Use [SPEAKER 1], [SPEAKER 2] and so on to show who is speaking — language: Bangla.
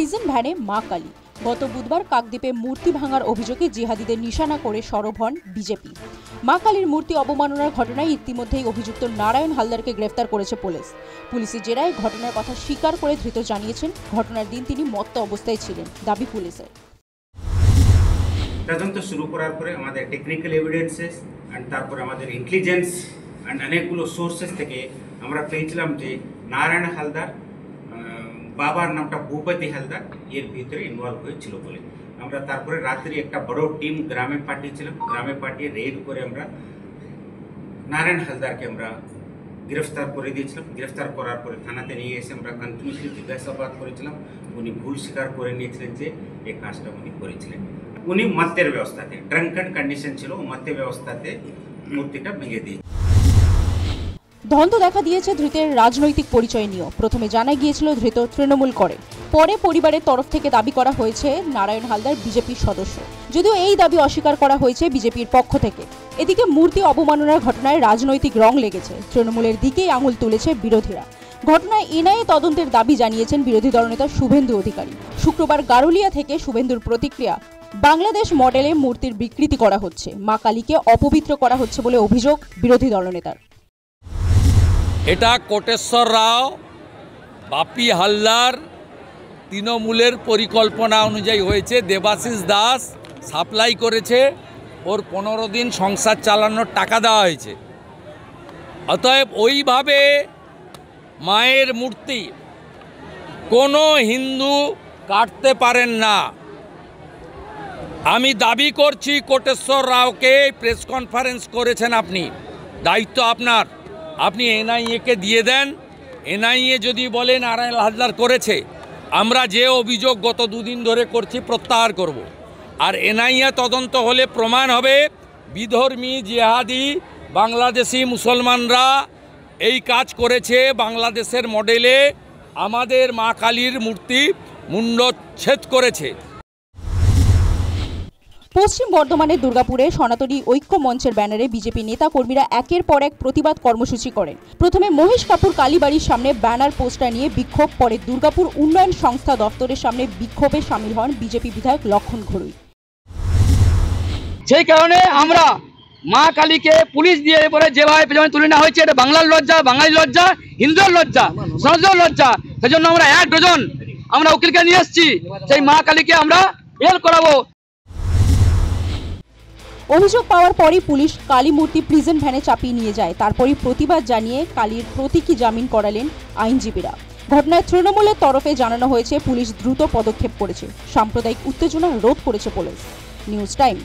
[SPEAKER 1] প্রিজন ভ্যানে মা কালী। গত বুধবার কাকদ্বীপে মূর্তি ভাঙার অভিযোগে জিহাদিদের নিশানা করে সরব হন বিজেপি। মা কালীর মূর্তি অবমাননার ঘটনায় ইতিমধ্যেই অভিযুক্ত নারায়ণ হালদারকে গ্রেফতার করেছে পুলিশ। পুলিশের জেরায় ঘটনার কথা স্বীকার করে ধৃত জানিয়েছেন ঘটনার দিন তিনি মত্ত অবস্থায় ছিলেন, দাবি পুলিশের।
[SPEAKER 2] তদন্ত শুরু করার পরে আমাদের টেকনিক্যাল এভিডেন্সেস অ্যান্ড তারপরে আমাদের ইন্টেলিজেন্স অ্যান্ড অনেকগুলো সোর্সেস থেকে আমরা পেয়েছিলাম যে নারায়ণ হালদার, বাবার নামটা ভূপতি হালদার, এর ভিতরে ইনভলভ হয়েছিল বলে আমরা তারপরে রাত্রি একটা বড় টিম গ্রামে পাঠিয়েছিলাম। গ্রামে পাঠিয়ে রেড করে আমরা নারায়ণ হালদারকে আমরা গ্রেফতার করে দিয়েছিলাম। গ্রেফতার করার পরে থানাতে নিয়ে এসে আমরা কন্টিনিউসলি জিজ্ঞাসাবাদ করেছিলাম। উনি ভুল স্বীকার করে নিয়েছিলেন যে এই কাজটা উনি করেছিলেন। উনি মদ্যের ব্যবস্থাতে, ড্রাঙ্কেন কন্ডিশন ছিল, মদ্যের ব্যবস্থাতে মূর্তিটা ভেঙে দিয়েছে।
[SPEAKER 1] দ্বন্দ্ব দেখা দিয়েছে ধৃতের রাজনৈতিক পরিচয় নিয়েও। প্রথমে জানা গিয়েছিল ধৃত তৃণমূল করে, পরে পরিবারের তরফ থেকে দাবি করা হয়েছে নারায়ণ হালদার বিজেপির সদস্য, যদিও এই দাবি অস্বীকার করা হয়েছে বিজেপির পক্ষ থেকে। এদিকে মূর্তি অবমাননার ঘটনায় রাজনৈতিক রং লেগেছে, তৃণমূলের দিকেই আঙুল তুলেছে বিরোধীরা। ঘটনায় এনআইএ তদন্তের দাবি জানিয়েছেন বিরোধী দলনেতা শুভেন্দু অধিকারী। শুক্রবার গারুলিয়া থেকে শুভেন্দুর প্রতিক্রিয়া, বাংলাদেশ মডেলে মূর্তির বিকৃতি করা হচ্ছে, মা কালীকে অপবিত্র করা হচ্ছে বলে অভিযোগ বিরোধী দলনেতার।
[SPEAKER 3] এটা কোটেশ্বর রাও, বাপি হালদার তৃণমূলের পরিকল্পনা অনুযায়ী হয়েছে। দেবাশিস দাস সাপ্লাই করেছে, ওর 15 দিন সংসার চালানোর টাকা দেওয়া হয়েছে। অতএব ওইভাবে মায়ের মূর্তি কোনো হিন্দু কাটতে পারেন না। আমি দাবি করছি কোটেশ্বর রাওকে প্রেস কনফারেন্স করেছেন আপনি, দায়িত্ব আপনার, আপনি এনআইএকে দিয়ে দেন। এনআইএ যদি বলে নারায়ণ হালদার করেছে, আমরা যে অভিযোগ গত 2 দিন ধরে করছি প্রত্যাহার করব। আর এনআইএ তদন্ত হলে প্রমাণ হবে বিধর্মী জিহাদি বাংলাদেশি মুসলমানরা এই কাজ করেছে। বাংলাদেশের মডেলে আমাদের মা কালীর মূর্তি মুণ্ডচ্ছেদ করেছে।
[SPEAKER 1] পশ্চিম বর্ধমানের দুর্গাপুরে সনাতনী ঐক্য মঞ্চের ব্যানারে বিজেপি নেতা কর্মীরা একের পর এক প্রতিবাদ কর্মসূচি করেন। প্রথমে মহেশ কাপুর কালীবাড়ির সামনে ব্যানার পোস্টার নিয়ে বিক্ষোভ, পরে দুর্গাপুর উন্নয়ন সংস্থা দপ্তরের সামনে বিক্ষোভে সামিল হন বিজেপি বিধায়ক লক্ষণ ঘড়ুই।
[SPEAKER 4] সেই কারণে আমরা মা কালীকে পুলিশ দিয়ে পরে যেভাবে পেছনে তুলে নেওয়া হয়েছে, এটা বাংলার লজ্জা, বাঙালি লজ্জা, হিন্দুর লজ্জা, সনাতন লজ্জা। সেজন্য আমরা 1 ডজন আমরা উকিলকে নিয়ে এসেছি, সেই মা কালীকে আমরা বেল করাবো।
[SPEAKER 1] অভিযোগ পাওয়ার পরই পুলিশ কালী মূর্তি প্রিজন ভ্যানে চাপিয়ে নিয়ে যায়। তারপরই প্রতিবাদ জানিয়ে কালীর প্রতীকী জামিন করালেন আইনজীবীরা। ঘটনায় তৃণমূলের তরফে জানানো হয়েছে পুলিশ দ্রুত পদক্ষেপ করেছে, সাম্প্রদায়িক উত্তেজনা রোধ করেছে পুলিশ। News time.